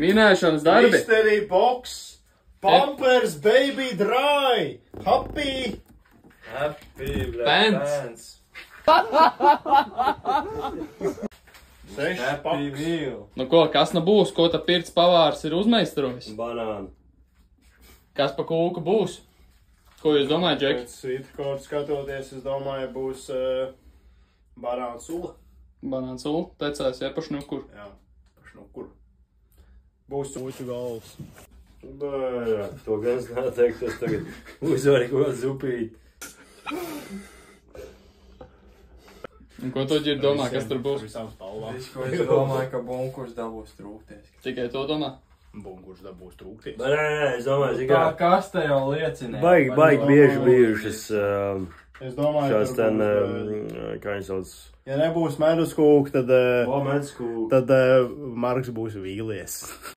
Minēšanas darbi. Mystery box. Pampers baby dry. Happy. Pants. 6 paks. Nu ko, kas nu būs? Ko ta pirts pavārs ir uzmeistarojis? Banāni. Kas pa kūku būs? Ko jūs domājat, Džeki? Pēc sweetcorn skatoties, es domāju, būs banāna sula. Banāna sula, tecās, ja, pa šnukur. Jā, pa šnukur. Būs puķu galvas. Bā, to gan es neteiktu, es tagad uzvaru ko zupīt. Un ko tu, Ģir, domā, kas tur būs? Visām spalvām. Ko es domāju, ka bunkurs dabūs trūkties. Tikai to domā? Bunkurs dabūs trūkties. Nē, es domāju, Kā kas te jau liecina? baigi bieži bijušas Es domāju, šās ten, kā viņi sauc, ja nebūs medus kūka, tad medskūka. tad Marks būs vīlies.